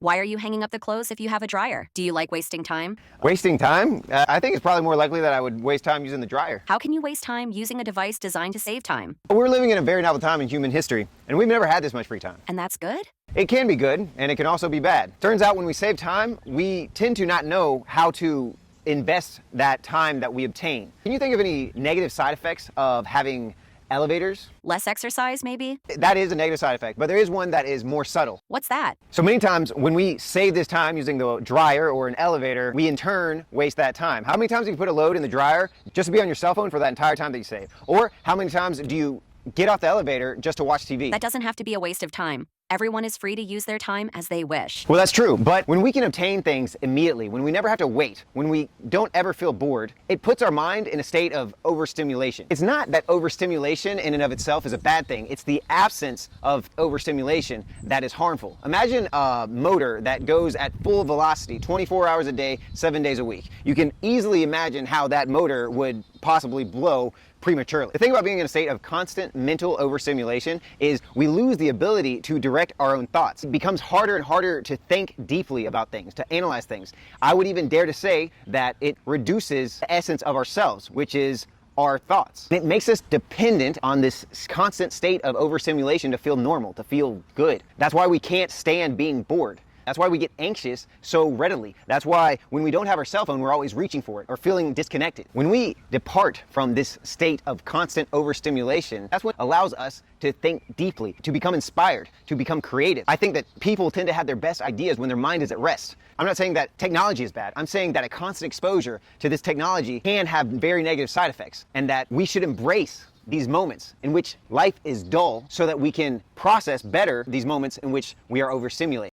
Why are you hanging up the clothes if you have a dryer? Do you like wasting time? Wasting time? I think it's probably more likely that I would waste time using the dryer. How can you waste time using a device designed to save time? We're living in a very novel time in human history, and we've never had this much free time. And that's good? It can be good, and it can also be bad. Turns out when we save time, we tend to not know how to invest that time that we obtain. Can you think of any negative side effects of having elevators? Less exercise, maybe? That is a negative side effect, but there is one that is more subtle. What's that? So many times when we save this time using the dryer or an elevator, we in turn waste that time. How many times do you put a load in the dryer just to be on your cell phone for that entire time that you save? Or how many times do you get off the elevator just to watch TV? That doesn't have to be a waste of time. Everyone is free to use their time as they wish. Well, that's true, but when we can obtain things immediately, when we never have to wait, when we don't ever feel bored, it puts our mind in a state of overstimulation. It's not that overstimulation in and of itself is a bad thing. It's the absence of overstimulation that is harmful. Imagine a motor that goes at full velocity 24 hours a day, 7 days a week. You can easily imagine how that motor would possibly blow prematurely. The thing about being in a state of constant mental overstimulation is we lose the ability to direct our own thoughts. It becomes harder and harder to think deeply about things, to analyze things. I would even dare to say that it reduces the essence of ourselves, which is our thoughts. It makes us dependent on this constant state of overstimulation to feel normal, to feel good. That's why we can't stand being bored. That's why we get anxious so readily. That's why when we don't have our cell phone, we're always reaching for it or feeling disconnected. When we depart from this state of constant overstimulation, that's what allows us to think deeply, to become inspired, to become creative. I think that people tend to have their best ideas when their mind is at rest. I'm not saying that technology is bad. I'm saying that a constant exposure to this technology can have very negative side effects, and that we should embrace these moments in which life is dull so that we can process better these moments in which we are overstimulated.